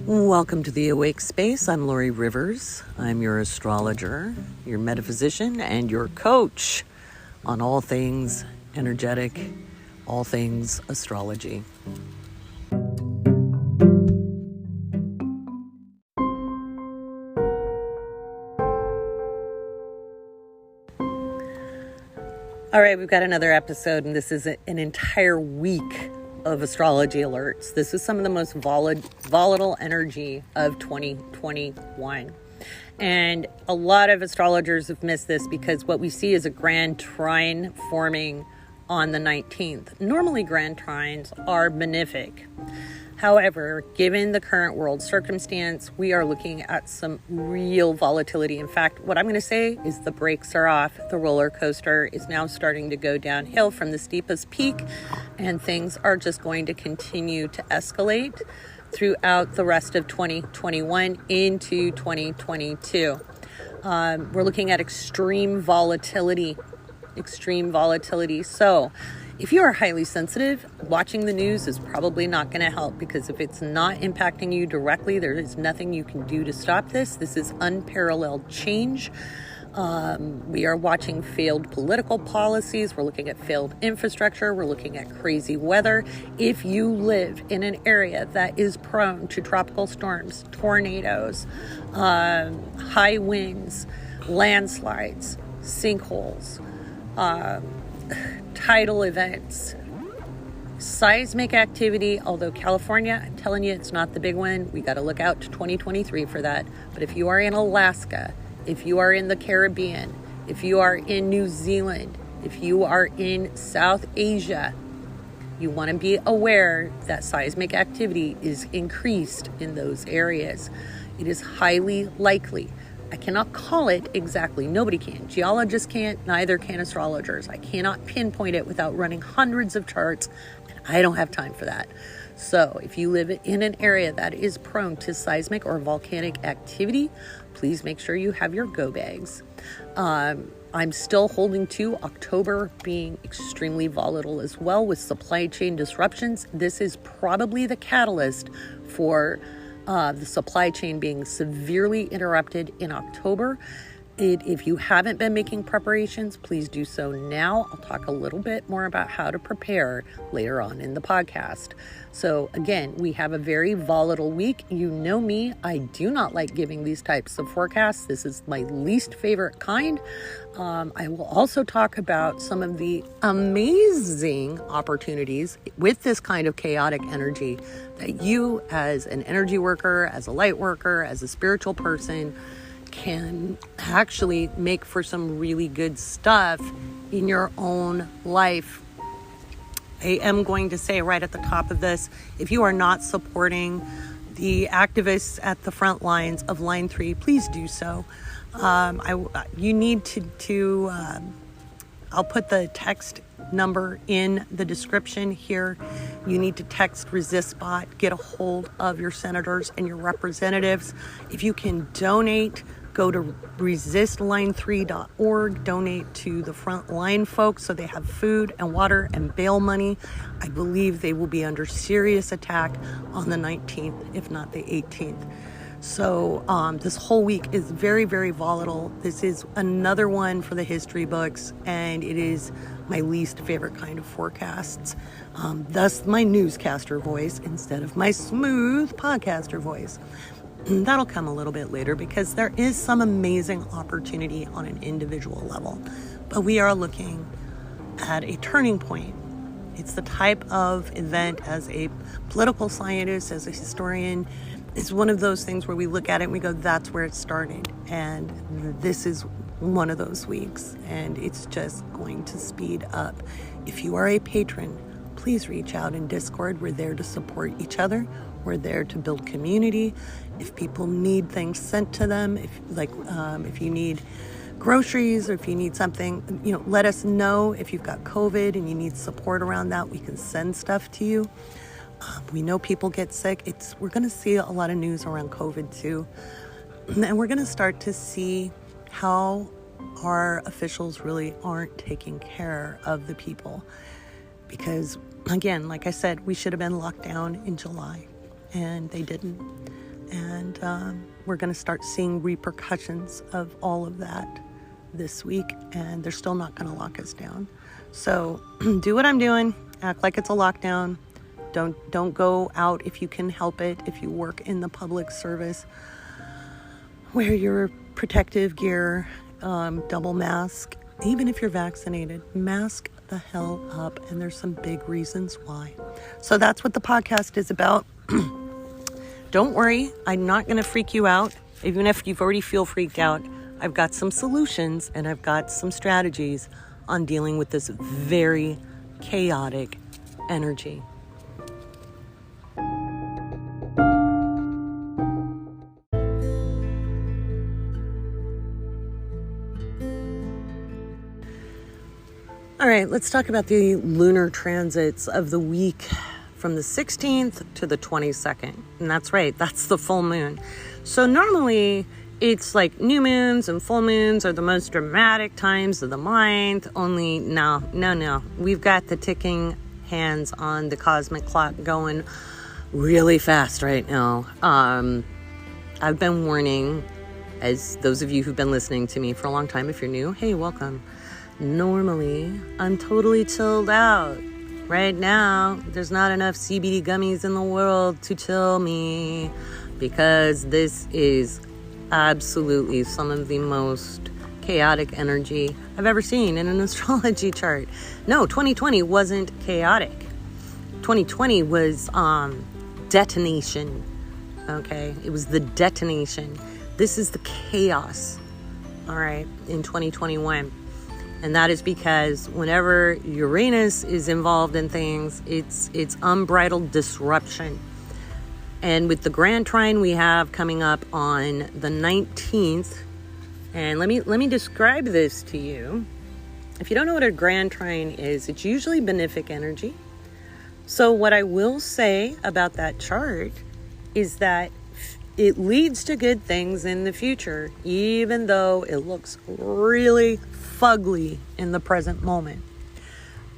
Welcome to the Awake Space. I'm Lori Rivers. I'm your astrologer, your metaphysician, and your coach on all things energetic, all things astrology. All right, we've got another episode, and this is an entire week of astrology alerts. This is some of the most volatile energy of 2021. And a lot of astrologers have missed this because what we see is a grand trine forming on the 19th. Normally, grand trines are benefic. However, given the current world circumstance, we are looking at some real volatility. In fact, what I'm going to say is the brakes are off. The roller coaster is now starting to go downhill from the steepest peak, and things are just going to continue to escalate throughout the rest of 2021 into 2022. We're looking at extreme volatility. So if you are highly sensitive, watching the news is probably not going to help, because if it's not impacting you directly, there is nothing you can do to stop this. This is unparalleled change. We are watching failed political policies. We're looking at failed infrastructure. We're looking at crazy weather. If you live in an area that is prone to tropical storms, tornadoes, high winds, landslides, sinkholes, tidal events, seismic activity, although California, I'm telling you, it's not the big one. We got to look out to 2023 for that. But if you are in Alaska, if you are in the Caribbean, if you are in New Zealand, if you are in South Asia, you want to be aware that seismic activity is increased in those areas. It is highly likely. I cannot call it exactly. Nobody can. Geologists can't, neither can astrologers. I cannot pinpoint it without running hundreds of charts, and I don't have time for that. So if you live in an area that is prone to seismic or volcanic activity, please make sure you have your go bags. I'm still holding to October being extremely volatile as well, with supply chain disruptions. This is probably the catalyst for the supply chain being severely interrupted in October. If you haven't been making preparations, please do so now. I'll talk a little bit more about how to prepare later on in the podcast. So again, we have a very volatile week. You know me, I do not like giving these types of forecasts. This is my least favorite kind. I will also talk about some of the amazing opportunities with this kind of chaotic energy that you, as an energy worker, as a light worker, as a spiritual person, can actually make for some really good stuff in your own life. I am going to say right at the top of this, if you are not supporting the activists at the front lines of Line 3, please do so. You need to I'll put the text number in the description here. You need to text ResistBot, get a hold of your senators and your representatives. If you can donate, go to resistline3.org, donate to the frontline folks so they have food and water and bail money. I believe they will be under serious attack on the 19th, if not the 18th. So this whole week is very, very volatile. This is another one for the history books, and it is my least favorite kind of forecasts. Thus my newscaster voice instead of my smooth podcaster voice. That'll come a little bit later, because there is some amazing opportunity on an individual level. But we are looking at a turning point. It's the type of event, as a political scientist, as a historian, it's one of those things where we look at it and we go, that's where it started. And this is one of those weeks, and it's just going to speed up. If you are a patron, please reach out in Discord. We're there to support each other. We're there to build community. If people need things sent to them, if you need groceries, or if you need something, let us know. If you've got COVID and you need support around that, we can send stuff to you. We know people get sick. We're going to see a lot of news around COVID too. And we're going to start to see how our officials really aren't taking care of the people. Because, again, like I said, we should have been locked down in July, and they didn't. And we're going to start seeing repercussions of all of that this week, and they're still not going to lock us down. So do what I'm doing. Act like it's a lockdown. Don't go out if you can help it. If you work in the public service, wear your protective gear, double mask. Even if you're vaccinated, mask the hell up. And there's some big reasons why. So that's what the podcast is about. Don't worry, I'm not going to freak you out. Even if you've already feel freaked out, I've got some solutions and I've got some strategies on dealing with this very chaotic energy. All right, let's talk about the lunar transits of the week from the 16th to the 22nd. And that's right, that's the full moon. So normally it's like new moons and full moons are the most dramatic times of the month. Only no. We've got the ticking hands on the cosmic clock going really fast right now. I've been warning, as those of you who've been listening to me for a long time, if you're new, hey, welcome. Normally, I'm totally chilled out. Right now, there's not enough CBD gummies in the world to chill me, because this is absolutely some of the most chaotic energy I've ever seen in an astrology chart. No, 2020 wasn't chaotic. 2020 was detonation. Okay, it was the detonation. This is the chaos. All right, in 2021. And that is because whenever Uranus is involved in things, it's unbridled disruption. And with the Grand Trine we have coming up on the 19th, and let me describe this to you. If you don't know what a Grand Trine is, it's usually benefic energy. So what I will say about that chart is that it leads to good things in the future, even though it looks really fugly in the present moment.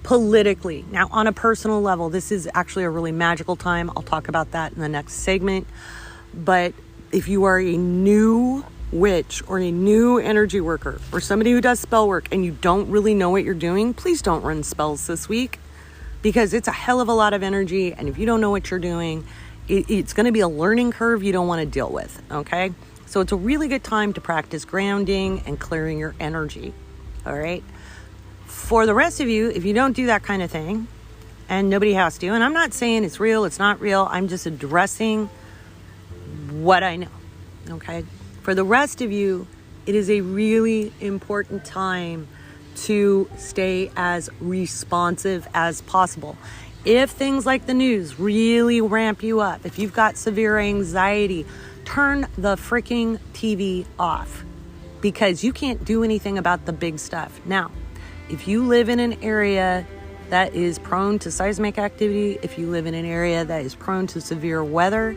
Politically. Now, on a personal level, this is actually a really magical time. I'll talk about that in the next segment. But if you are a new witch or a new energy worker or somebody who does spell work and you don't really know what you're doing, please don't run spells this week, because it's a hell of a lot of energy. And if you don't know what you're doing, it's going to be a learning curve you don't want to deal with. Okay? So it's a really good time to practice grounding and clearing your energy. All right. For the rest of you, if you don't do that kind of thing, and nobody has to, and I'm not saying it's real, it's not real, I'm just addressing what I know. Okay. For the rest of you, it is a really important time to stay as responsive as possible. If things like the news really ramp you up, if you've got severe anxiety, turn the freaking TV off, because you can't do anything about the big stuff. Now, if you live in an area that is prone to seismic activity, if you live in an area that is prone to severe weather,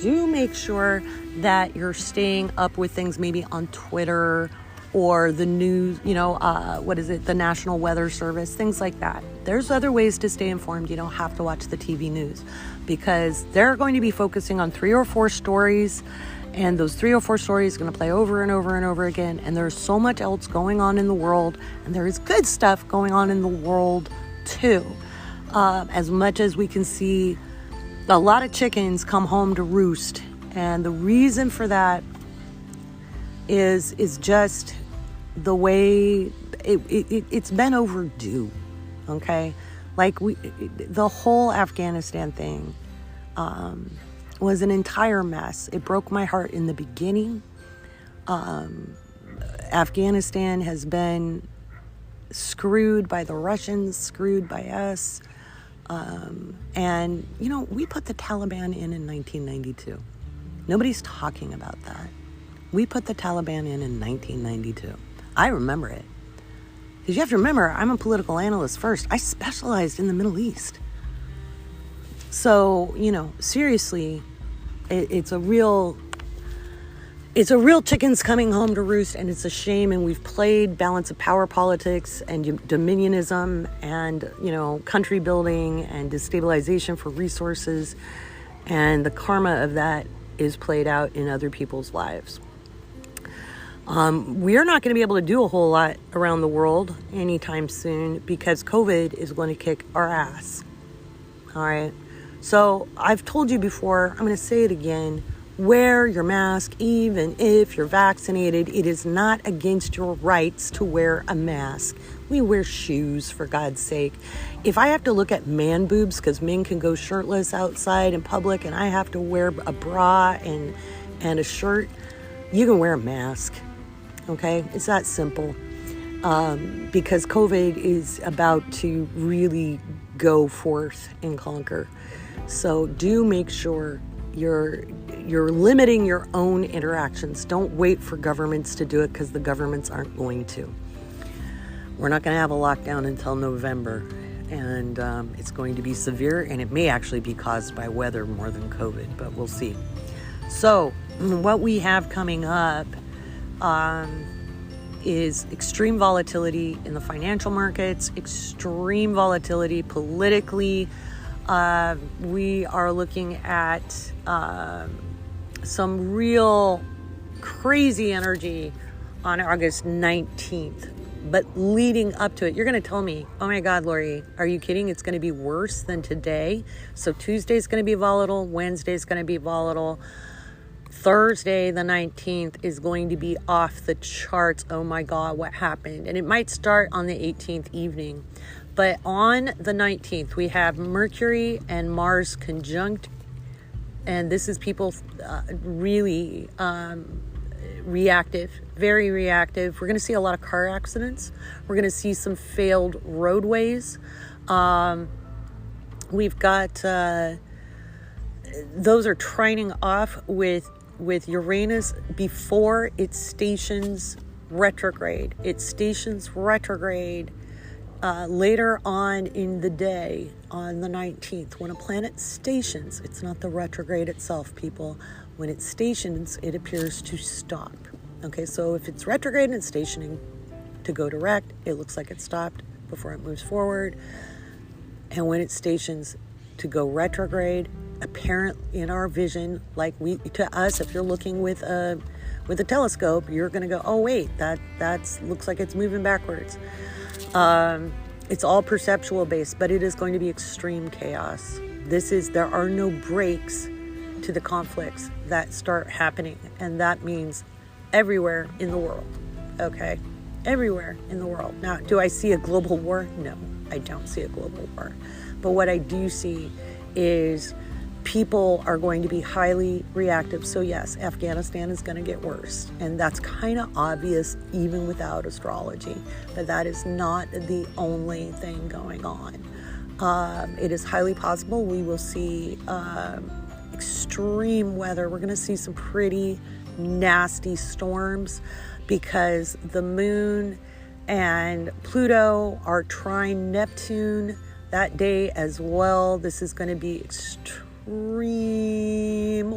do make sure that you're staying up with things maybe on Twitter or the news, the National Weather Service, things like that. There's other ways to stay informed. You don't have to watch the TV news, because they're going to be focusing on 3 or 4 stories. And those 3 or 4 stories are going to play over and over and over again. And there's so much else going on in the world. And there is good stuff going on in the world too. As much as we can see a lot of chickens come home to roost. And the reason for that is just the way it's been overdue. Okay? Like the whole Afghanistan thing was an entire mess. It broke my heart in the beginning. Afghanistan has been screwed by the Russians, screwed by us. And, we put the Taliban in 1992. Nobody's talking about that. We put the Taliban in 1992. I remember it. Because you have to remember, I'm a political analyst first. I specialized in the Middle East. So, seriously, it's a real chickens coming home to roost, and it's a shame. And we've played balance of power politics and dominionism and, country building and destabilization for resources. And the karma of that is played out in other people's lives. We are not going to be able to do a whole lot around the world anytime soon because COVID is going to kick our ass. All right. So I've told you before, I'm going to say it again. Wear your mask even if you're vaccinated. It is not against your rights to wear a mask. We wear shoes, for God's sake. If I have to look at man boobs, because men can go shirtless outside in public, and I have to wear a bra and a shirt, you can wear a mask. Okay? It's that simple. Because COVID is about to really go forth and conquer. So do make sure you're limiting your own interactions. Don't wait for governments to do it because the governments aren't going to. We're not going to have a lockdown until November, and it's going to be severe, and it may actually be caused by weather more than COVID, but we'll see. So what we have coming up is extreme volatility in the financial markets, extreme volatility politically. We are looking at some real crazy energy on August 19th. But leading up to it, you're going to tell me, oh my God, Lori, are you kidding? It's going to be worse than today. So Tuesday's going to be volatile. Wednesday's going to be volatile. Thursday, the 19th, is going to be off the charts. Oh my God, what happened? And it might start on the 18th evening. But on the 19th, we have Mercury and Mars conjunct. And this is people really reactive, very reactive. We're going to see a lot of car accidents. We're going to see some failed roadways. We've got, those are trining off with Uranus before it stations retrograde. It stations retrograde later on in the day on the 19th. When a planet stations, it's not the retrograde itself, people. When it stations, it appears to stop. Okay, so if it's retrograde and it's stationing to go direct, it looks like it stopped before it moves forward. And when it stations to go retrograde, apparent in our vision, like to us, if you're looking with a telescope, you're going to go, oh wait, that's looks like it's moving backwards. It's all perceptual based, but it is going to be extreme chaos. There are no breaks to the conflicts that start happening, and that means everywhere in the world. Okay, everywhere in the world. Now, do I see a global war? No, I don't see a global war. But what I do see is people are going to be highly reactive. So yes, Afghanistan is going to get worse. And that's kind of obvious even without astrology. But that is not the only thing going on. It is highly possible we will see extreme weather. We're going to see some pretty nasty storms because the moon and Pluto are trine Neptune that day as well. This is going to be extreme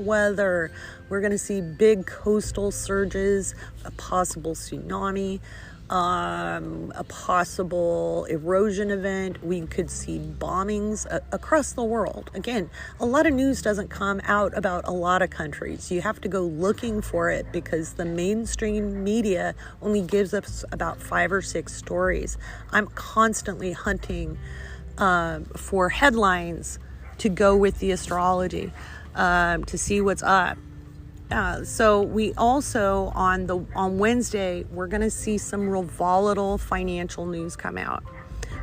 weather. We're going to see big coastal surges, a possible tsunami, a possible erosion event. We could see bombings across the world. Again, a lot of news doesn't come out about a lot of countries. You have to go looking for it because the mainstream media only gives us about 5 or 6 stories. I'm constantly hunting for headlines to go with the astrology, to see what's up. So we also on Wednesday, we're going to see some real volatile financial news come out.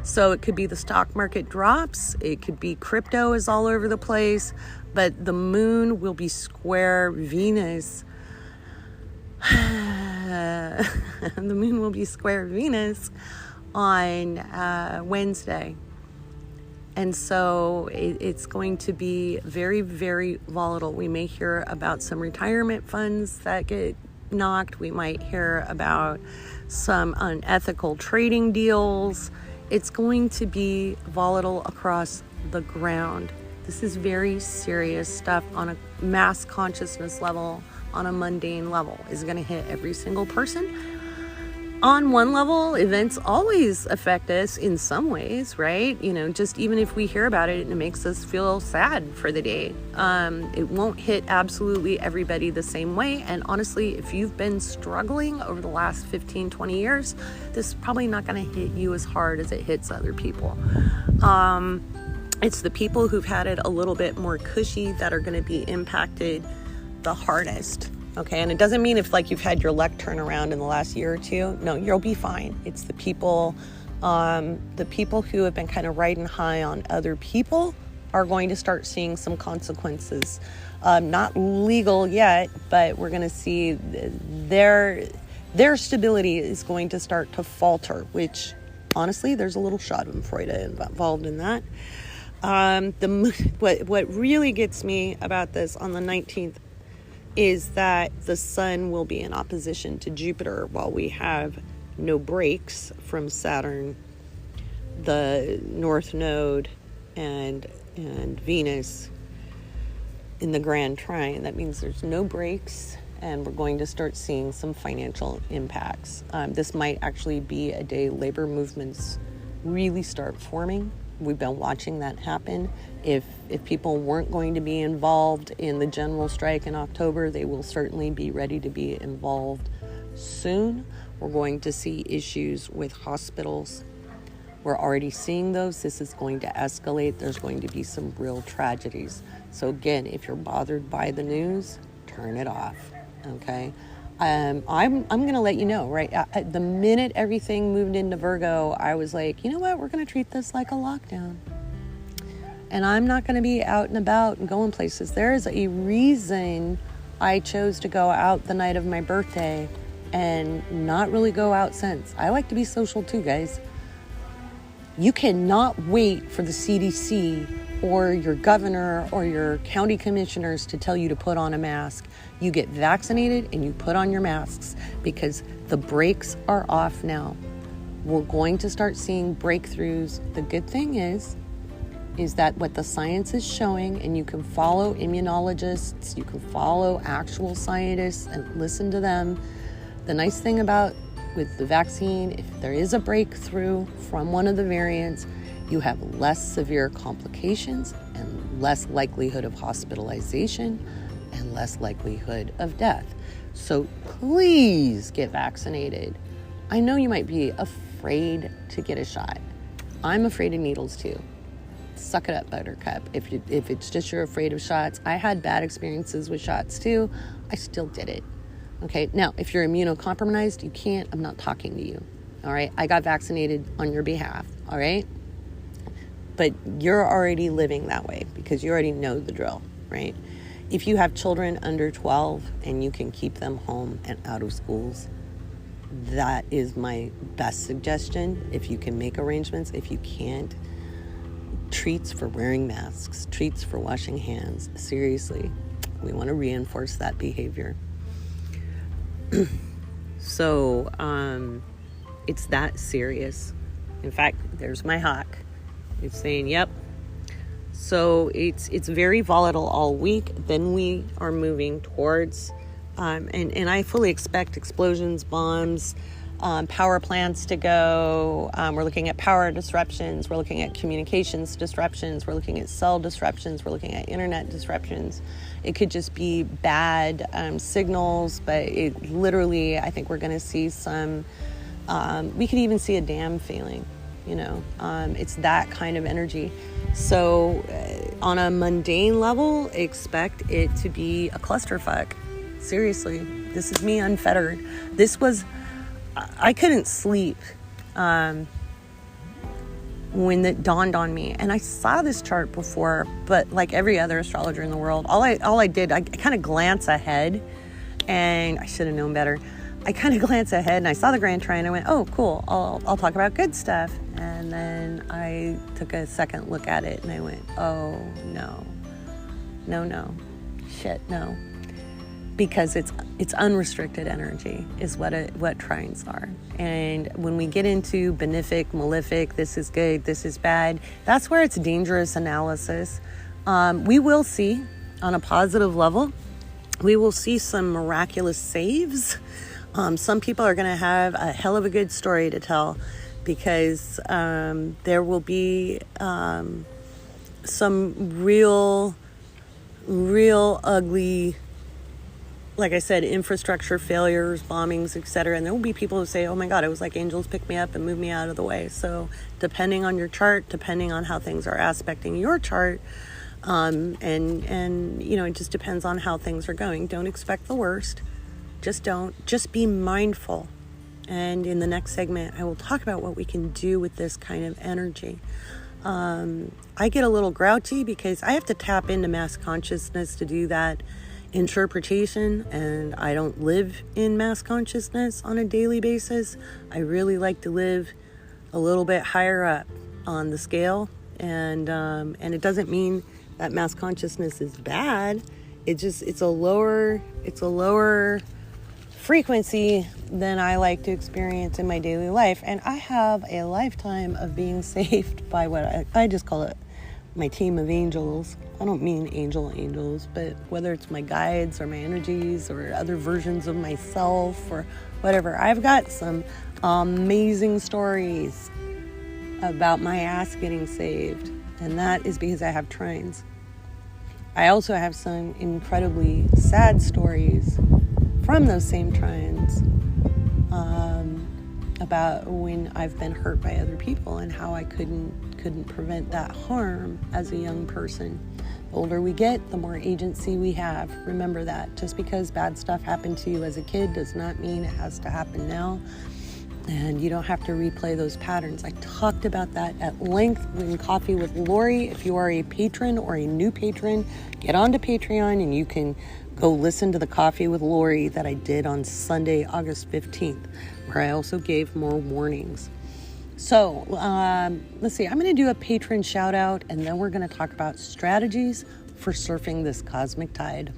So it could be the stock market drops. It could be crypto is all over the place, but the moon will be square Venus. The moon will be square Venus on Wednesday. And so it's going to be very, very volatile. We may hear about some retirement funds that get knocked. We might hear about some unethical trading deals. It's going to be volatile across the ground. This is very serious stuff on a mass consciousness level, on a mundane level. Is it going to hit every single person? On one level, events always affect us in some ways, right? Just even if we hear about it, it makes us feel sad for the day. It won't hit absolutely everybody the same way. And honestly, if you've been struggling over the last 15, 20 years, this is probably not going to hit you as hard as it hits other people. It's the people who've had it a little bit more cushy that are going to be impacted the hardest. Okay, and it doesn't mean if you've had your luck turn around in the last year or two. No, you'll be fine. It's the people who have been kind of riding high on other people are going to start seeing some consequences. Not legal yet, but we're going to see their stability is going to start to falter, which honestly, there's a little Schadenfreude involved in that. What really gets me about this on the 19th is that the sun will be in opposition to Jupiter while we have no breaks from Saturn, the North Node, and Venus in the Grand Trine. That means there's no breaks, and we're going to start seeing some financial impacts. This might actually be a day labor movements really start forming. We've been watching that happen. If people weren't going to be involved in the general strike in October, they will certainly be ready to be involved soon. We're going to see issues with hospitals. We're already seeing those. This is going to escalate. There's going to be some real tragedies. So again, if you're bothered by the news, turn it off, okay? I'm going to let you know, right? The minute everything moved into Virgo, I was like, you know what? We're going to treat this like a lockdown. And I'm not going to be out and about and going places. There is a reason I chose to go out the night of my birthday and not really go out since. I like to be social too, guys. You cannot wait for the CDC or your governor or your county commissioners to tell you to put on a mask. You get vaccinated and you put on your masks because the brakes are off now. We're going to start seeing breakthroughs. The good thing is that what the science is showing, and you can follow immunologists, you can follow actual scientists and listen to them. The nice thing about with the vaccine, if there is a breakthrough from one of the variants, you have less severe complications and less likelihood of hospitalization and less likelihood of death. So please get vaccinated. I know you might be afraid to get a shot. I'm afraid of needles too. Suck it up, Buttercup. If it's just you're afraid of shots, I had bad experiences with shots too. I still did it. Okay, now if you're immunocompromised, you can't. I'm not talking to you. All right, I got vaccinated on your behalf. All right. But you're already living that way because you already know the drill, right? If you have children under 12 and you can keep them home and out of schools, that is my best suggestion. If you can make arrangements, if you can't, treats for wearing masks, treats for washing hands. Seriously, we want to reinforce that behavior. So it's that serious. In fact, there's my hawk. It's saying, yep. So it's very volatile all week. Then we are moving towards, and I fully expect explosions, bombs, power plants to go. We're looking at power disruptions. We're looking at communications disruptions. We're looking at cell disruptions. We're looking at internet disruptions. It could just be bad signals, but it literally, I think we're going to see some, we could even see a dam failing. It's that kind of energy. So on a mundane level, expect it to be a clusterfuck. Seriously, this is me unfettered. I couldn't sleep when it dawned on me. And I saw this chart before, but like every other astrologer in the world, all I did, I kind of glance ahead, and I should have known better. I kind of glanced ahead and I saw the Grand Trine and I went, oh, cool, I'll talk about good stuff. And then I took a second look at it and I went, oh, no, shit, no. Because it's unrestricted energy is what trines are. And when we get into benefic, malefic, this is good, this is bad, that's where it's dangerous analysis. We will see, on a positive level, we will see some miraculous saves. Some people are going to have a hell of a good story to tell, because there will be some real ugly, like I said, infrastructure failures, bombings, etc. And there will be people who say, oh my God, it was like angels picked me up and moved me out of the way. So depending on your chart, depending on how things are aspecting your chart, and it just depends on how things are going. Don't expect the worst. Just be mindful. And in the next segment, I will talk about what we can do with this kind of energy. I get a little grouchy because I have to tap into mass consciousness to do that interpretation, and I don't live in mass consciousness on a daily basis. I really like to live a little bit higher up on the scale, and it doesn't mean that mass consciousness is bad. It's a lower frequency than I like to experience in my daily life. And I have a lifetime of being saved by what I just call it my team of angels. I don't mean angels, but whether it's my guides or my energies or other versions of myself or whatever, I've got some amazing stories about my ass getting saved. And that is because I have trines. I also have some incredibly sad stories from those same trines about when I've been hurt by other people and how I couldn't prevent that harm as a young person. The older we get, the more agency we have. Remember that. Just because bad stuff happened to you as a kid does not mean it has to happen now. And you don't have to replay those patterns. I talked about that at length in Coffee with Lori. If you are a patron or a new patron, get onto Patreon and you can go listen to the Coffee with Lori that I did on Sunday, August 15th, where I also gave more warnings. So let's see. I'm going to do a patron shout out, and then we're going to talk about strategies for surfing this cosmic tide.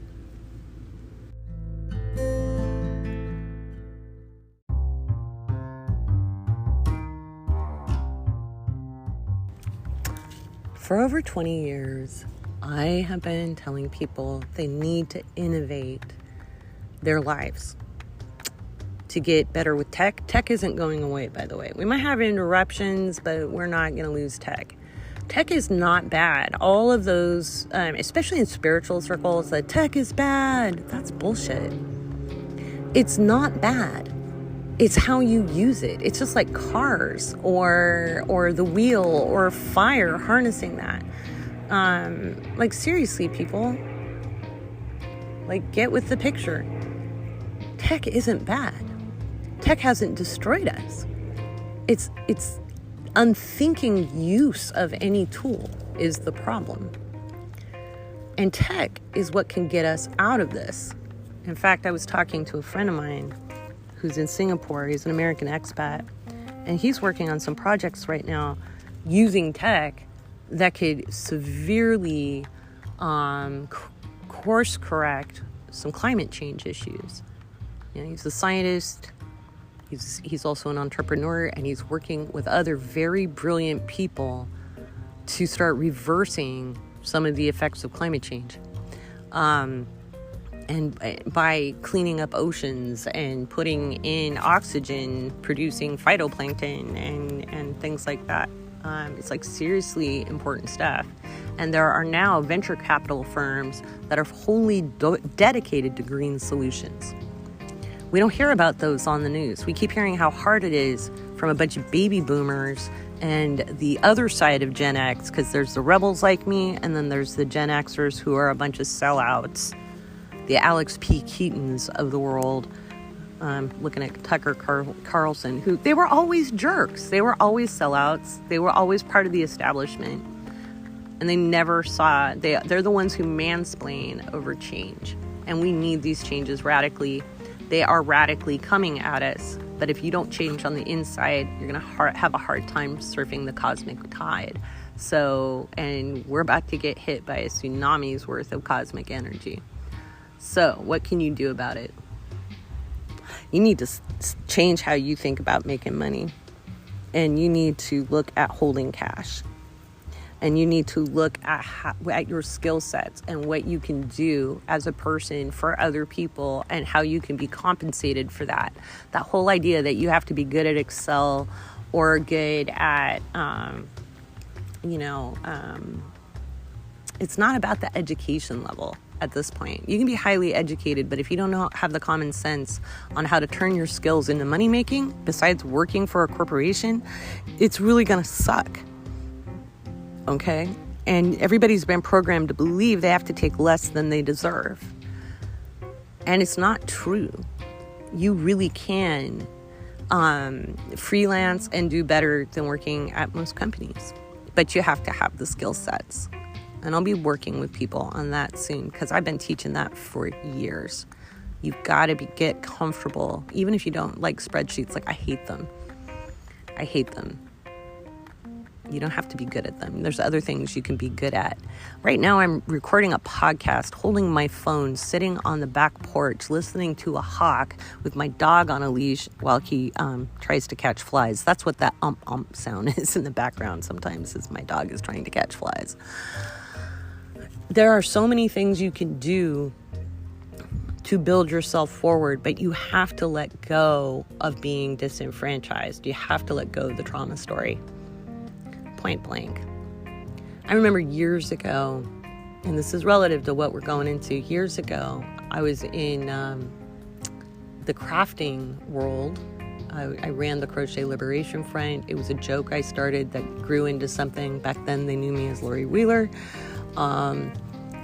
For over 20 years, I have been telling people they need to innovate their lives to get better with tech. Tech isn't going away, by the way. We might have interruptions, but we're not going to lose tech. Tech is not bad. All of those, especially in spiritual circles, that tech is bad. That's bullshit. It's not bad. It's how you use it. It's just like cars or the wheel or fire, harnessing that. Like seriously, people, like get with the picture. Tech isn't bad. Tech hasn't destroyed us. It's unthinking use of any tool is the problem. And tech is what can get us out of this. In fact, I was talking to a friend of mine who's in Singapore. He's an American expat, and he's working on some projects right now using tech that could severely course correct some climate change issues. You know, he's a scientist, he's also an entrepreneur, and he's working with other very brilliant people to start reversing some of the effects of climate change. And by cleaning up oceans and putting in oxygen, producing phytoplankton and things like that. It's like seriously important stuff. And there are now venture capital firms that are wholly dedicated to green solutions. We don't hear about those on the news. We keep hearing how hard it is from a bunch of baby boomers and the other side of Gen X, because there's the rebels like me, and then there's the Gen Xers who are a bunch of sellouts. The Alex P. Keatons of the world, looking at Tucker Carlson, who they were always jerks. They were always sellouts. They were always part of the establishment. And they never saw, they're the ones who mansplain over change. And we need these changes radically. They are radically coming at us. But if you don't change on the inside, you're going to have a hard time surfing the cosmic tide. So, and we're about to get hit by a tsunami's worth of cosmic energy. So, what can you do about it? You need to change how you think about making money. And you need to look at holding cash. And you need to look at your skill sets and what you can do as a person for other people and how you can be compensated for that. That whole idea that you have to be good at Excel or good at, it's not about the education level at this point. You can be highly educated, but if you don't have the common sense on how to turn your skills into money making, besides working for a corporation, it's really going to suck. Okay? And everybody's been programmed to believe they have to take less than they deserve. And it's not true. You really can freelance and do better than working at most companies. But you have to have the skill sets. And I'll be working with people on that soon because I've been teaching that for years. You've got to get comfortable, even if you don't like spreadsheets. Like, I hate them. You don't have to be good at them. There's other things you can be good at. Right now, I'm recording a podcast, holding my phone, sitting on the back porch, listening to a hawk with my dog on a leash while he tries to catch flies. That's what that sound is in the background sometimes, is my dog is trying to catch flies. There are so many things you can do to build yourself forward, but you have to let go of being disenfranchised. You have to let go of the trauma story. Point blank. I remember years ago, and this is relative to what we're going into, years ago, I was in the crafting world. I ran the Crochet Liberation Front. It was a joke I started that grew into something. Back then, they knew me as Lori Wheeler.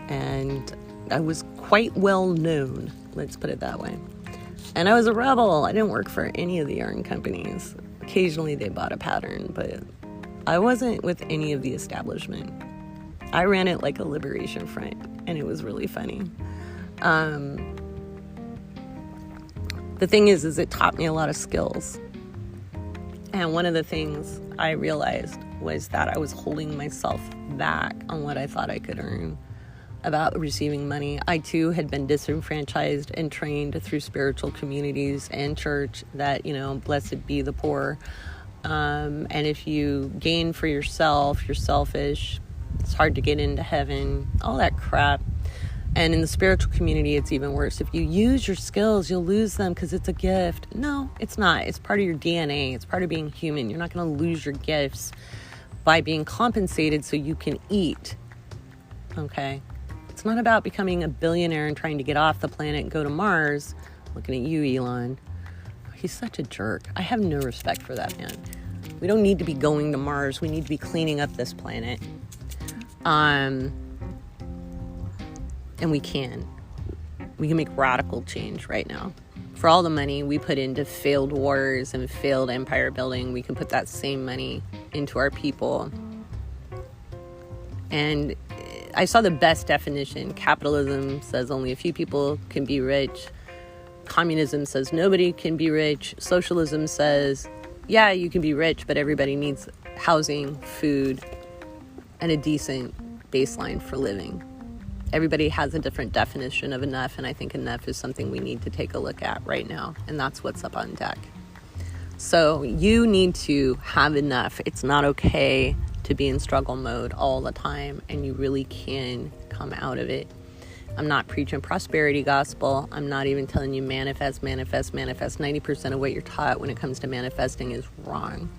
And I was quite well known, let's put it that way. And I was a rebel. I didn't work for any of the yarn companies. Occasionally, they bought a pattern, but I wasn't with any of the establishment. I ran it like a liberation front, and it was really funny. The thing is it taught me a lot of skills. And one of the things I realized was that I was holding myself back on what I thought I could earn about receiving money. I too had been disenfranchised and trained through spiritual communities and church that, blessed be the poor. And if you gain for yourself, you're selfish, it's hard to get into heaven, all that crap. And in the spiritual community, it's even worse. If you use your skills, you'll lose them because it's a gift. No, it's not. It's part of your DNA. It's part of being human. You're not going to lose your gifts by being compensated so you can eat. Okay? It's not about becoming a billionaire and trying to get off the planet and go to Mars. Looking at you, Elon. He's such a jerk. I have no respect for that man. We don't need to be going to Mars. We need to be cleaning up this planet. And we can. We can make radical change right now. For all the money we put into failed wars and failed empire building, we can put that same money into our people. And I saw the best definition. Capitalism says only a few people can be rich. Communism says nobody can be rich. Socialism says, yeah, you can be rich, but everybody needs housing, food, and a decent baseline for living. Everybody has a different definition of enough, and I think enough is something we need to take a look at right now, and that's what's up on deck. So you need to have enough. It's not okay to be in struggle mode all the time, and you really can come out of it. I'm not preaching prosperity gospel. I'm not even telling you manifest. 90% of what you're taught when it comes to manifesting is wrong.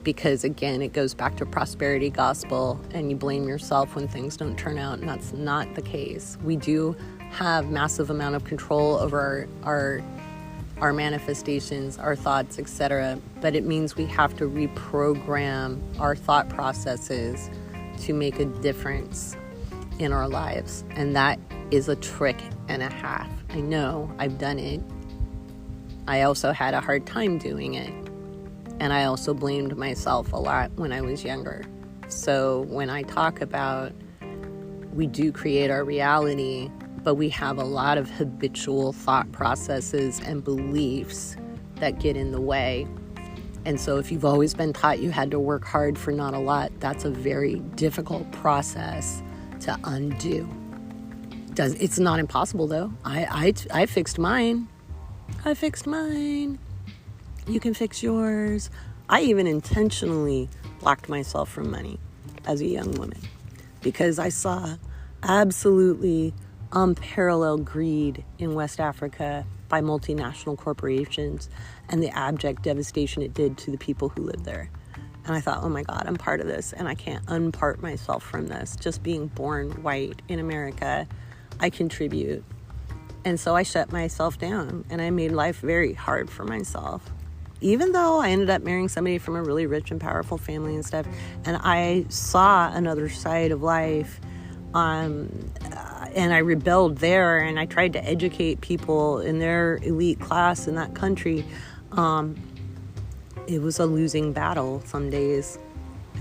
Because again, it goes back to prosperity gospel and you blame yourself when things don't turn out, and that's not the case. We do have massive amount of control over our manifestations, our thoughts, etc. But it means we have to reprogram our thought processes to make a difference in our lives. And that is a trick and a half. I know, I've done it. I also had a hard time doing it. And I also blamed myself a lot when I was younger. So when I talk about we do create our reality, but we have a lot of habitual thought processes and beliefs that get in the way. And so if you've always been taught you had to work hard for not a lot, that's a very difficult process to undo. It's not impossible though. I fixed mine. You can fix yours. I even intentionally blocked myself from money. as a young woman, because I saw absolutely unparalleled greed in West Africa by multinational corporations and the abject devastation it did to the people who lived there. And I thought, oh my God, I'm part of this and I can't unpart myself from this. Just being born white in America, I contribute. And so I shut myself down and I made life very hard for myself. Even though I ended up marrying somebody from a really rich and powerful family and stuff, and I saw another side of life, and I rebelled there, and I tried to educate people in their elite class in that country. It was a losing battle some days.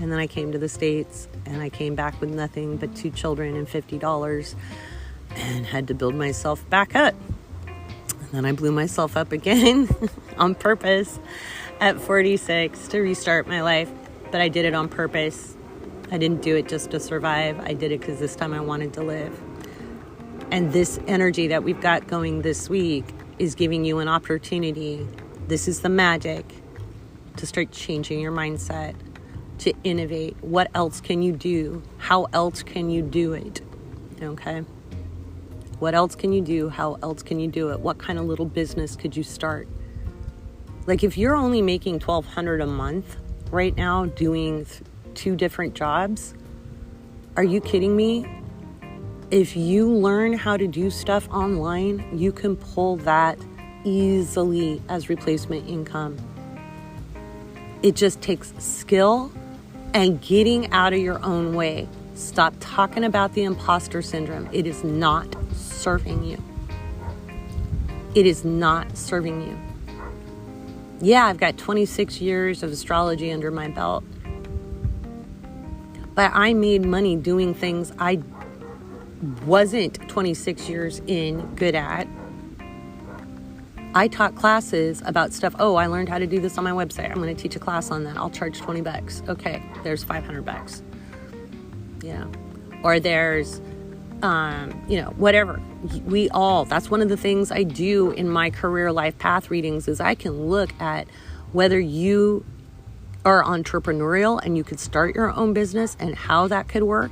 And then I came to the States, and I came back with nothing but 2 children and $50, and had to build myself back up. And then I blew myself up again on purpose at 46 to restart my life. But I did it on purpose. I didn't do it just to survive. I did it because this time I wanted to live. And this energy that we've got going this week is giving you an opportunity. This is the magic to start changing your mindset, to innovate. What else can you do? How else can you do it? Okay? What else can you do? How else can you do it? What kind of little business could you start? Like if you're only making $1,200 a month right now doing 2 different jobs, are you kidding me? If you learn how to do stuff online, you can pull that easily as replacement income. It just takes skill and getting out of your own way. Stop talking about the imposter syndrome. It is not serving you. It is not serving you. Yeah, I've got 26 years of astrology under my belt. But I made money doing things I wasn't 26 years in good at. I taught classes about stuff. Oh, I learned how to do this on my website. I'm going to teach a class on that. I'll charge $20. Okay, there's $500. Yeah. Or there's, whatever. That's one of the things I do in my career life path readings is I can look at whether you are entrepreneurial and you could start your own business and how that could work.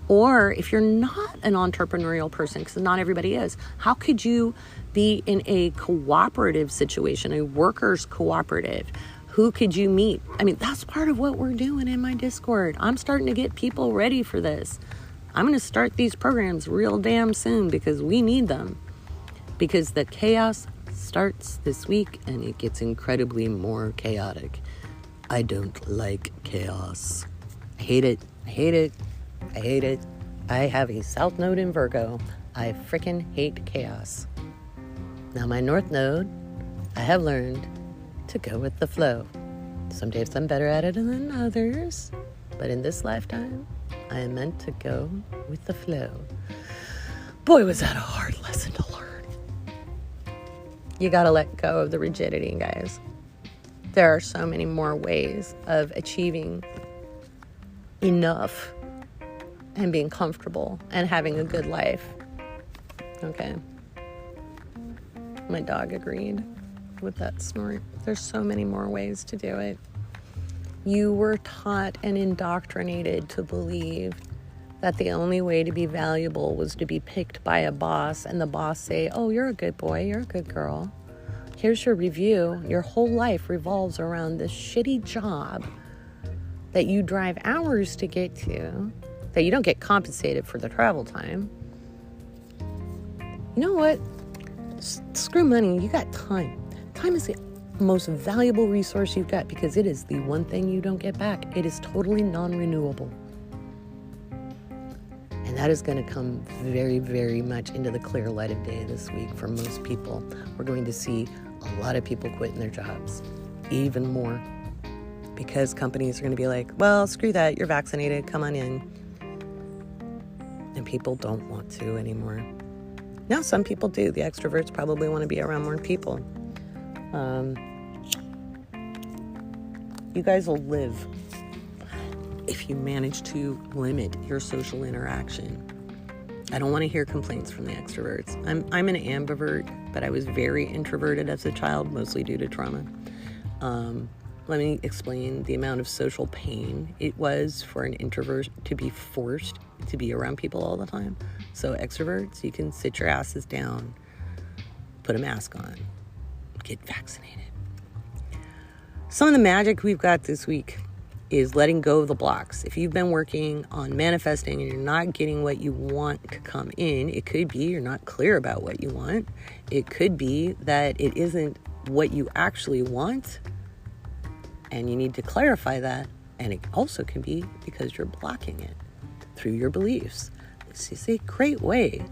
Or if you're not an entrepreneurial person, because not everybody is, how could you be in a cooperative situation, a workers' cooperative? Who could you meet? I mean, that's part of what we're doing in my Discord. I'm starting to get people ready for this. I'm going to start these programs real damn soon because we need them. Because the chaos starts this week and it gets incredibly more chaotic. I don't like chaos. I hate it. I hate it. I hate it. I have a South Node in Virgo. I freaking hate chaos. Now my North Node, I have learned to go with the flow. Some days I'm better at it than others, but in this lifetime, I am meant to go with the flow. Boy, was that a hard lesson to learn. You gotta let go of the rigidity, guys. There are so many more ways of achieving enough and being comfortable and having a good life. Okay. My dog agreed with that snort. There's so many more ways to do it. You were taught and indoctrinated to believe that the only way to be valuable was to be picked by a boss and the boss say, oh, you're a good boy, you're a good girl. Here's your review. Your whole life revolves around this shitty job that you drive hours to get to, that you don't get compensated for the travel time. You know what? Screw money. You got time. Time is the most valuable resource you've got because it is the one thing you don't get back. It is totally non-renewable. And that is going to come very, very much into the clear light of day this week for most people. We're going to see a lot of people quitting their jobs, even more, because companies are going to be like, well, screw that. You're vaccinated. Come on in. And people don't want to anymore. Now, some people do. The extroverts probably want to be around more people. You guys will live if you manage to limit your social interaction. I don't want to hear complaints from the extroverts. I'm an ambivert, but I was very introverted as a child, mostly due to trauma. let me explain the amount of social pain it was for an introvert to be forced to be around people all the time. So extroverts, you can sit your asses down, put a mask on, get vaccinated. Some of the magic we've got this week is letting go of the blocks. If you've been working on manifesting and you're not getting what you want to come in, it could be you're not clear about what you want. It could be that it isn't what you actually want, and you need to clarify that. And it also can be because you're blocking it through your beliefs. This is a great way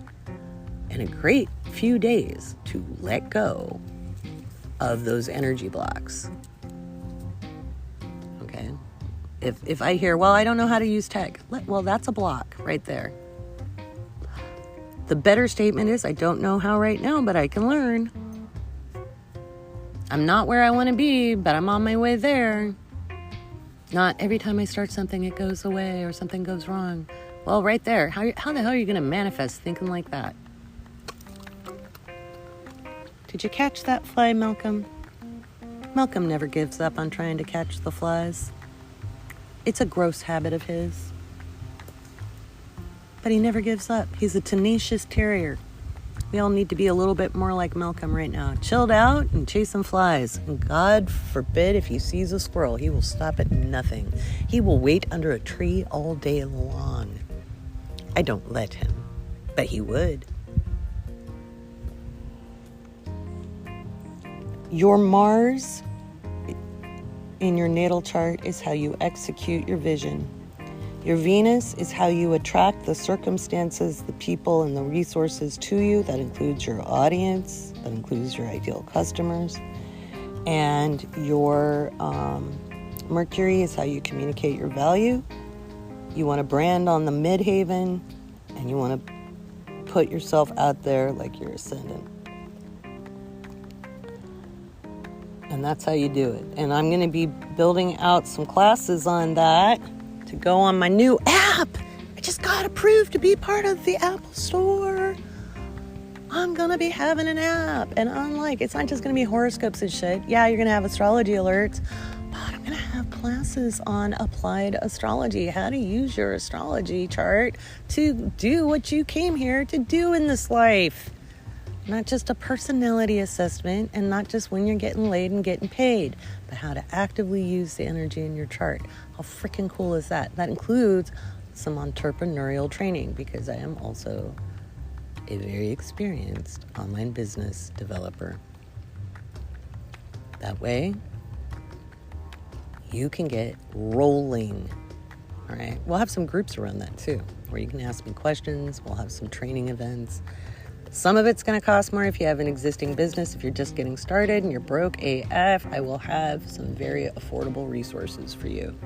and a great few days to let go of those energy blocks. Okay? If I hear, well, I don't know how to use tech, well, that's a block right there. The better statement is, I don't know how right now, but I can learn. I'm not where I want to be, but I'm on my way there. Not every time I start something, it goes away or something goes wrong. Well, right there, how the hell are you going to manifest thinking like that? Did you catch that fly, Malcolm? Malcolm never gives up on trying to catch the flies. It's a gross habit of his. But he never gives up. He's a tenacious terrier. We all need to be a little bit more like Malcolm right now. Chilled out and chasing flies. And God forbid if he sees a squirrel, he will stop at nothing. He will wait under a tree all day long. I don't let him, but he would. Your Mars in your natal chart is how you execute your vision. Your Venus is how you attract the circumstances, the people, and the resources to you. That includes your audience. That includes your ideal customers. And your Mercury is how you communicate your value. You want to brand on the midhaven, and you want to put yourself out there like you're ascendant. And that's how you do it. And I'm going to be building out some classes on that to go on my new app. I just got approved to be part of the Apple Store. I'm going to be having an app. And it's not just going to be horoscopes and shit. Yeah, you're going to have astrology alerts. But I'm going to have classes on applied astrology. How to use your astrology chart to do what you came here to do in this life. Not just a personality assessment and not just when you're getting laid and getting paid, but how to actively use the energy in your chart. How freaking cool is that? That includes some entrepreneurial training because I am also a very experienced online business developer. That way, you can get rolling. All right. We'll have some groups around that too, where you can ask me questions. We'll have some training events. Some of it's going to cost more if you have an existing business. If you're just getting started and you're broke AF, I will have some very affordable resources for you.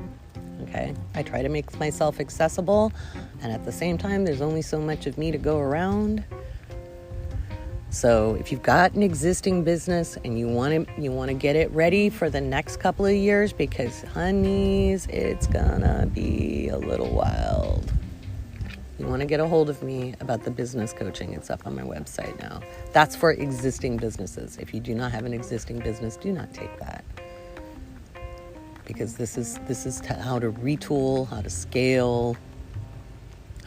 Okay? I try to make myself accessible, and at the same time, there's only so much of me to go around. So if you've got an existing business and you want to get it ready for the next couple of years, because honeys, it's gonna be a little wild. You want to get a hold of me about the business coaching, it's up on my website now. That's for existing businesses. If you do not have an existing business, do not take that. Because this is how to retool, how to scale,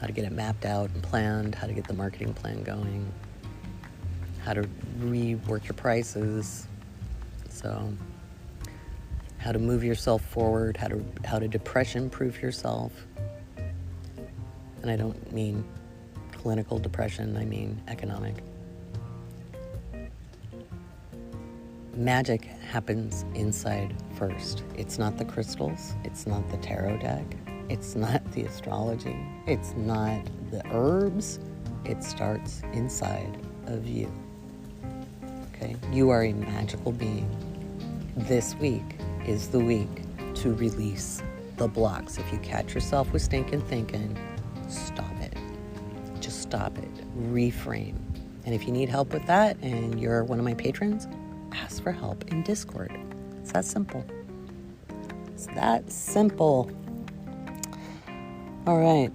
how to get it mapped out and planned, how to get the marketing plan going, how to rework your prices. So how to move yourself forward, how to depression-proof yourself. And I don't mean clinical depression, I mean economic. Magic happens inside first. It's not the crystals, it's not the tarot deck, it's not the astrology, it's not the herbs. It starts inside of you. Okay? You are a magical being. This week is the week to release the blocks. If you catch yourself with stinking thinking, stop it. Just stop it. Reframe. And if you need help with that and you're one of my patrons, ask for help in Discord. It's that simple. It's that simple. All right.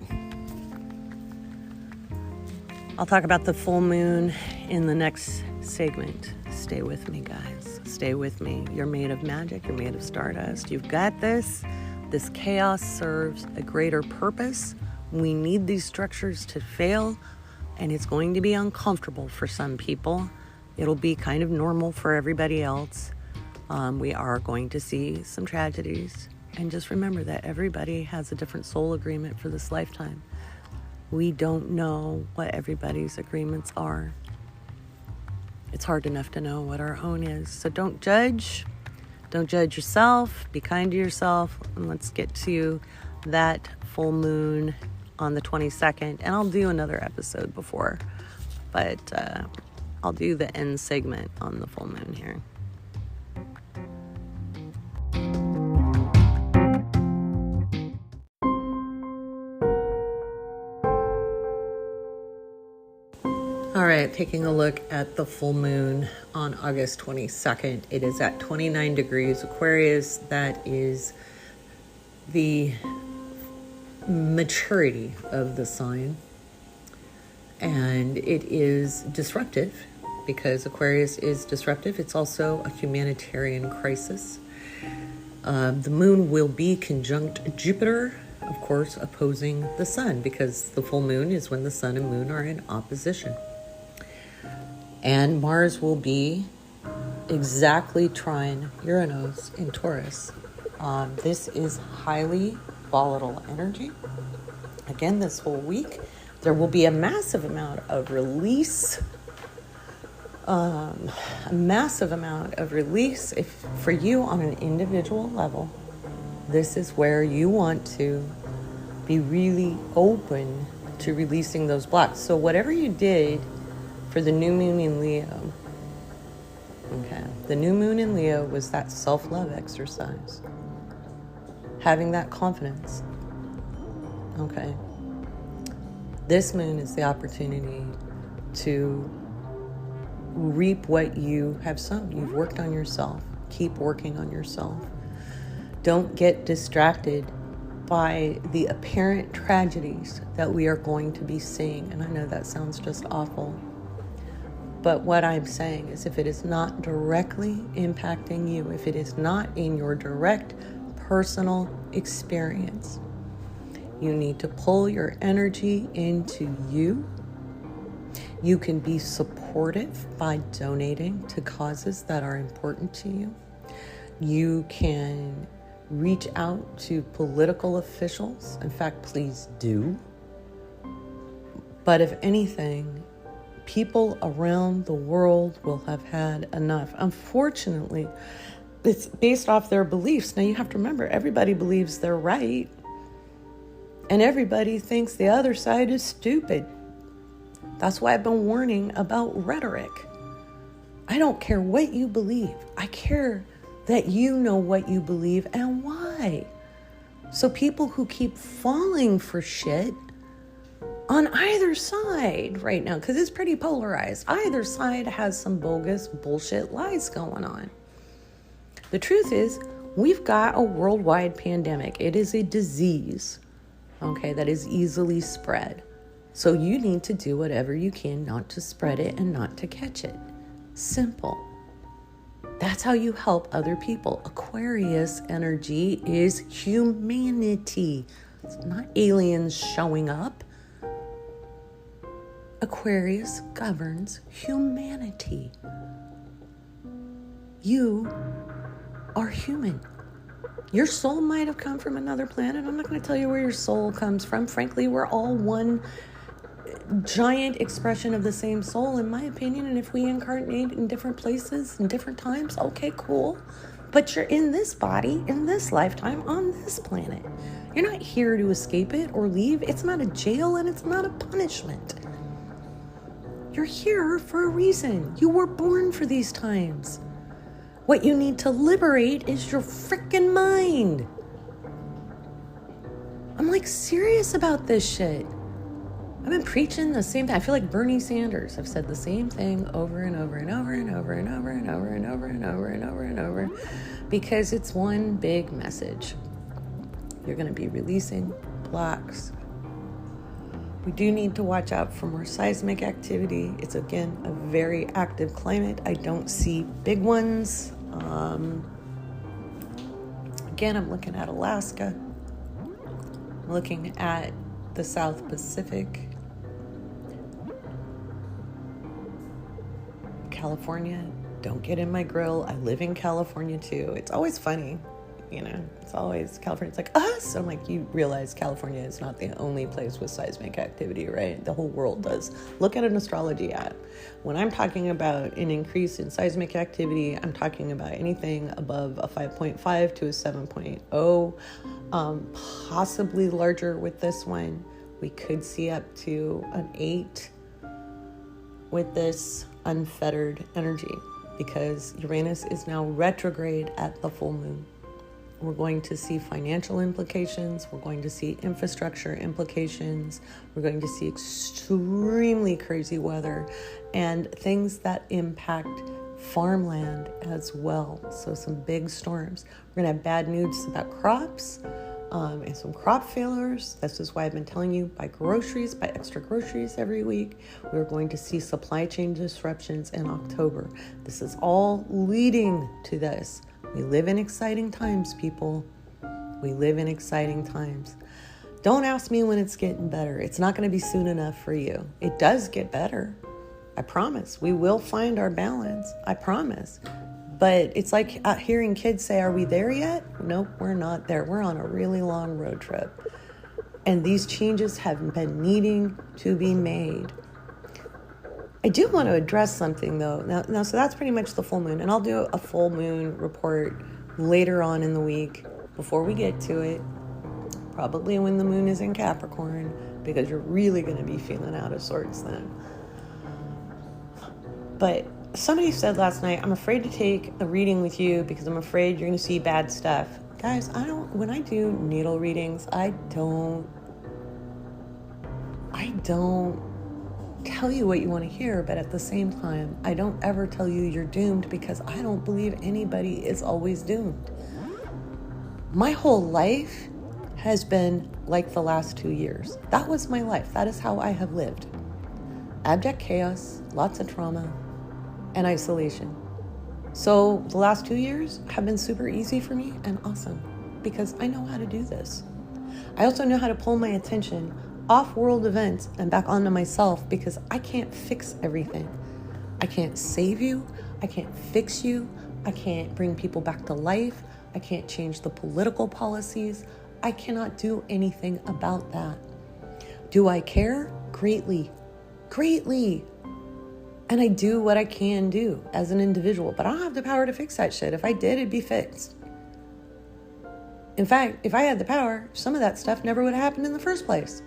I'll talk about the full moon in the next segment. Stay with me, guys. stay with me. You're made of magic. You're made of stardust. You've got this. This chaos serves a greater purpose. We need these structures to fail, and it's going to be uncomfortable for some people. It'll be kind of normal for everybody else. We are going to see some tragedies. And just remember that everybody has a different soul agreement for this lifetime. We don't know what everybody's agreements are. It's hard enough to know what our own is. So don't judge. Don't judge yourself. Be kind to yourself. And let's get to that full moon on the 22nd. And I'll do another episode before. But I'll do the end segment on the full moon here. All right, taking a look at the full moon on August 22nd. It is at 29 degrees Aquarius. That is the maturity of the sign. And it is disruptive because Aquarius is disruptive. It's also a humanitarian crisis. The moon will be conjunct Jupiter, of course, opposing the sun, because the full moon is when the sun and moon are in opposition. And Mars will be exactly trine Uranus in Taurus. This is highly volatile energy. Again, this whole week, there will be a massive amount of release. If for you on an individual level, this is where you want to be really open to releasing those blocks. So whatever you did for the new moon in Leo, okay, the new moon in Leo was that self-love exercise, having that confidence. Okay, this moon is the opportunity to reap what you have sown. You've worked on yourself. Keep working on yourself. Don't get distracted by the apparent tragedies that we are going to be seeing. And I know that sounds just awful. But what I'm saying is, if it is not directly impacting you, if it is not in your direct personal experience, you need to pull your energy into you. You can be supportive by donating to causes that are important to you. You can reach out to political officials. In fact, please do. But if anything, people around the world will have had enough. Unfortunately, it's based off their beliefs. Now, you have to remember, everybody believes they're right, and everybody thinks the other side is stupid. That's why I've been warning about rhetoric. I don't care what you believe. I care that you know what you believe and why. So people who keep falling for shit on either side right now, because it's pretty polarized, either side has some bogus bullshit lies going on. The truth is, we've got a worldwide pandemic. It is a disease, okay, that is easily spread. So you need to do whatever you can not to spread it and not to catch it. Simple. That's how you help other people. Aquarius energy is humanity. It's not aliens showing up. Aquarius governs humanity. You are human. Your soul might have come from another planet. I'm not going to tell you where your soul comes from. Frankly, we're all one giant expression of the same soul, in my opinion. And if we incarnate in different places and different times, okay, cool. But you're in this body, in this lifetime, on this planet. You're not here to escape it or leave. It's not a jail and it's not a punishment. You're here for a reason. You were born for these times. What you need to liberate is your freaking mind. I'm like serious about this shit. I've been preaching the same thing. I feel like Bernie Sanders. I've said the same thing over and over and over and over and over and over and over and over and over and over, because it's one big message. You're going to be releasing blocks. We do need to watch out for more seismic activity. It's, again, a very active climate. I don't see big ones. Again, I'm looking at Alaska. I'm looking at the South Pacific. California, don't get in my grill. I live in California too. It's always funny, it's always California. It's like us. I'm like, you realize California is not the only place with seismic activity, right? The whole world does. Look at an astrology app. When I'm talking about an increase in seismic activity, I'm talking about anything above a 5.5 to a 7.0, possibly larger with this one. We could see up to an 8 with this unfettered energy, because Uranus is now retrograde at the full moon. We're going to see financial implications. We're going to see infrastructure implications. We're going to see extremely crazy weather and things that impact farmland as well. So some big storms. We're going to have bad news about crops and some crop failures. This is why I've been telling you, buy extra groceries every week. We're going to see supply chain disruptions in October. This is all leading to this. We live in exciting times, people. We live in exciting times. Don't ask me when it's getting better. It's not going to be soon enough for you. It does get better. I promise. We will find our balance. I promise. But it's like hearing kids say, are we there yet? Nope, we're not there. We're on a really long road trip. And these changes have been needing to be made. I do want to address something, though. Now, so that's pretty much the full moon. And I'll do a full moon report later on in the week before we get to it. Probably when the moon is in Capricorn, because you're really going to be feeling out of sorts then. But somebody said last night, I'm afraid to take a reading with you because I'm afraid you're going to see bad stuff. Guys, when I do natal readings, I don't tell you what you want to hear, but at the same time, I don't ever tell you you're doomed, because I don't believe anybody is always doomed. My whole life has been like the last 2 years. That was my life. That is how I have lived. Abject chaos, lots of trauma, and isolation. So the last 2 years have been super easy for me and awesome, because I know how to do this. I also know how to pull my attention off world events and back onto myself, because I can't fix everything. I can't save you. I can't fix you. I can't bring people back to life. I can't change the political policies. I cannot do anything about that. Do I care? Greatly. And I do what I can do as an individual, but I don't have the power to fix that shit. If I did, it'd be fixed. In fact, if I had the power, some of that stuff never would have happened in the first place.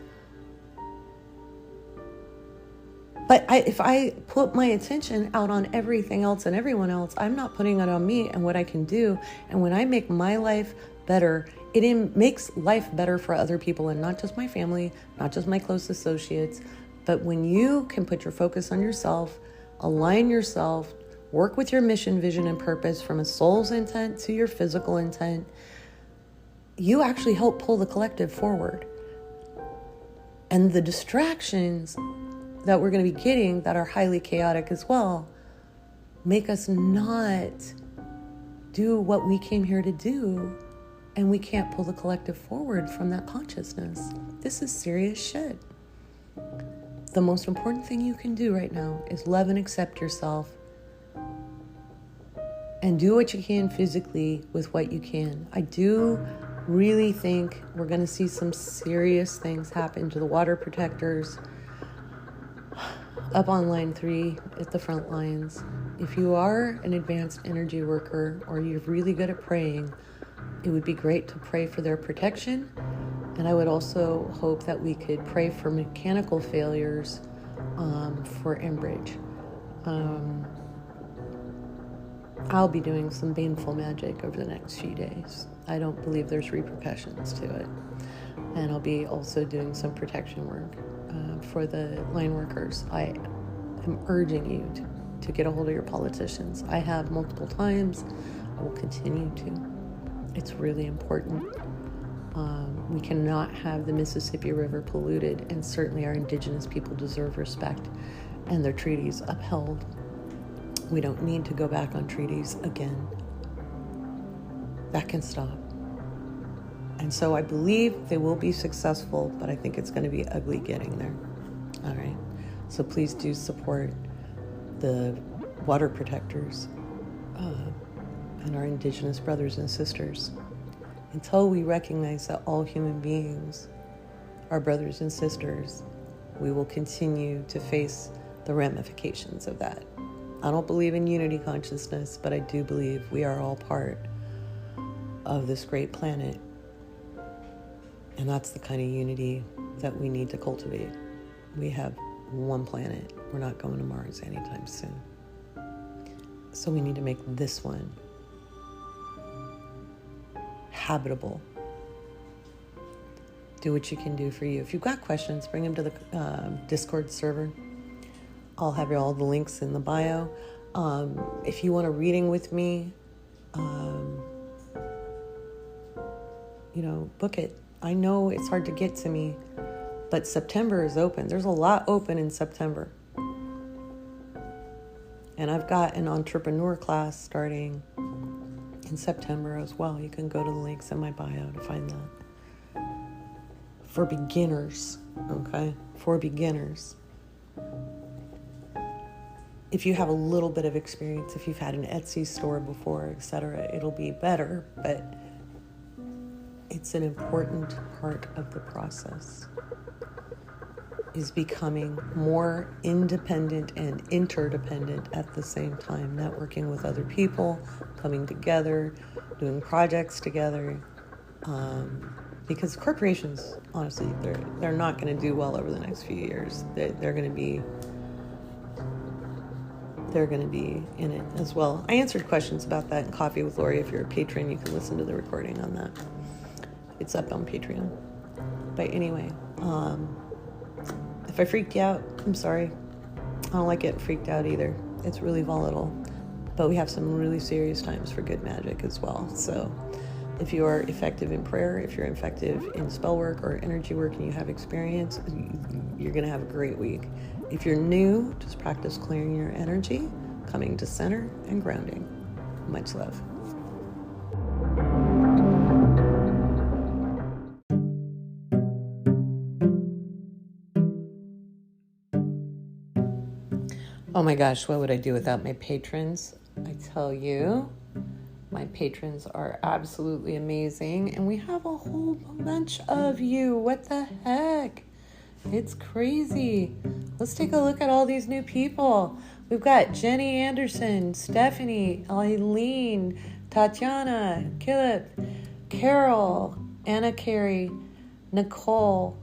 But if I put my attention out on everything else and everyone else, I'm not putting it on me and what I can do. And when I make my life better, it makes life better for other people, and not just my family, not just my close associates. But when you can put your focus on yourself, align yourself, work with your mission, vision, and purpose from a soul's intent to your physical intent, you actually help pull the collective forward. And the distractions that we're going to be getting that are highly chaotic as well make us not do what we came here to do, and we can't pull the collective forward from that consciousness. This is serious shit. The most important thing you can do right now is love and accept yourself, and do what you can physically with what you can. I do really think we're going to see some serious things happen to the water protectors up on line 3 at the front lines. If you are an advanced energy worker, or you're really good at praying, it would be great to pray for their protection. And I would also hope that we could pray for mechanical failures for Enbridge. I'll be doing some baneful magic over the next few days. I don't believe there's repercussions to it. And I'll be also doing some protection work for the line workers. I am urging you to get a hold of your politicians. I have multiple times. I will continue to. It's really important. We cannot have the Mississippi River polluted, and certainly our indigenous people deserve respect and their treaties upheld. We don't need to go back on treaties again. that can stop. And so I believe they will be successful, but I think it's going to be ugly getting there. All right. So please do support the water protectors and our indigenous brothers and sisters. Until we recognize that all human beings are brothers and sisters, we will continue to face the ramifications of that. I don't believe in unity consciousness, but I do believe we are all part of this great planet. And that's the kind of unity that we need to cultivate. We have one planet. We're not going to Mars anytime soon. So we need to make this one habitable. Do what you can do for you. If you've got questions, bring them to the Discord server. I'll have all the links in the bio. If you want a reading with me, book it. I know it's hard to get to me, but September is open. There's a lot open in September. And I've got an entrepreneur class starting in September as well. You can go to the links in my bio to find that. For beginners, okay? For beginners. If you have a little bit of experience, if you've had an Etsy store before, etc., it'll be better, but it's an important part of the process, is becoming more independent and interdependent at the same time, networking with other people, coming together, doing projects together, because corporations, honestly, they're not going to do well over the next few years. They're going to be in it as well. I answered questions about that in Coffee with Lori. If you're a patron, you can listen to the recording on that. It's up on Patreon. But anyway, if I freaked you out, I'm sorry. I don't like getting freaked out either. It's really volatile. But we have some really serious times for good magic as well. So if you are effective in prayer, if you're effective in spell work or energy work and you have experience, you're going to have a great week. If you're new, just practice clearing your energy, coming to center, and grounding. Much love. Oh my gosh, what would I do without my patrons? I tell you, my patrons are absolutely amazing, and we have a whole bunch of you. What the heck? It's crazy. Let's take a look at all these new people. We've got Jenny Anderson, Stephanie, Eileen, Tatiana, Kilip, Carol, Anna Carey, Nicole,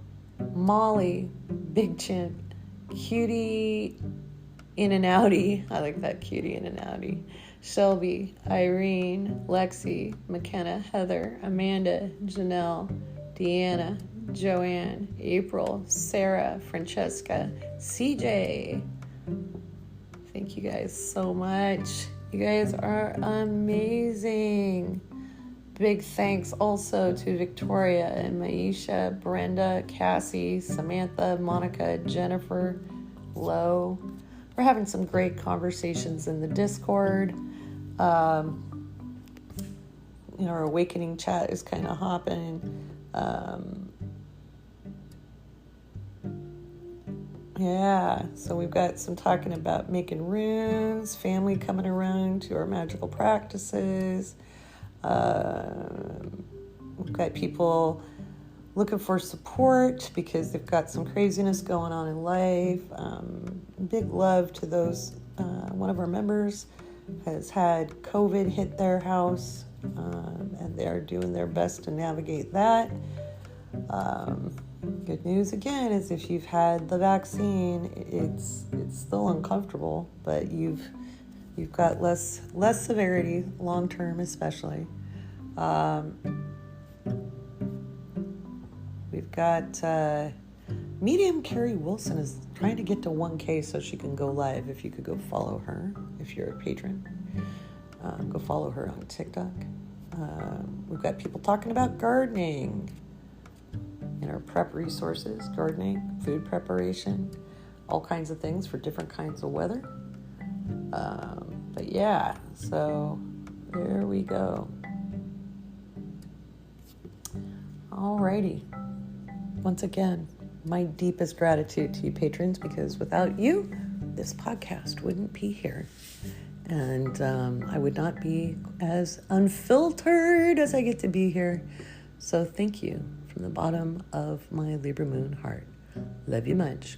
Molly, Big Chimp, Cutie In and Outie. I like that, Cutie In and Outie. Shelby, Irene, Lexi, McKenna, Heather, Amanda, Janelle, Deanna, Joanne, April, Sarah, Francesca, CJ. Thank you guys so much. You guys are amazing. Big thanks also to Victoria and Maisha, Brenda, Cassie, Samantha, Monica, Jennifer, Lo. We're having some great conversations in the Discord. Our awakening chat is kind of hopping. So we've got some talking about making runes, family coming around to our magical practices. We've got people looking for support because they've got some craziness going on in life. Big love to those. One of our members has had COVID hit their house, and they're doing their best to navigate that. Good news again is if you've had the vaccine, it's still uncomfortable, but you've got less severity long term, especially. We've got medium Carrie Wilson is trying to get to 1K so she can go live. If you could go follow her, if you're a patron, go follow her on TikTok. We've got people talking about gardening in our prep resources, gardening, food preparation, all kinds of things for different kinds of weather. But yeah, so there we go. Alrighty. Once again, my deepest gratitude to you patrons, because without you, this podcast wouldn't be here. And I would not be as unfiltered as I get to be here. So thank you from the bottom of my Libra moon heart. Love you much.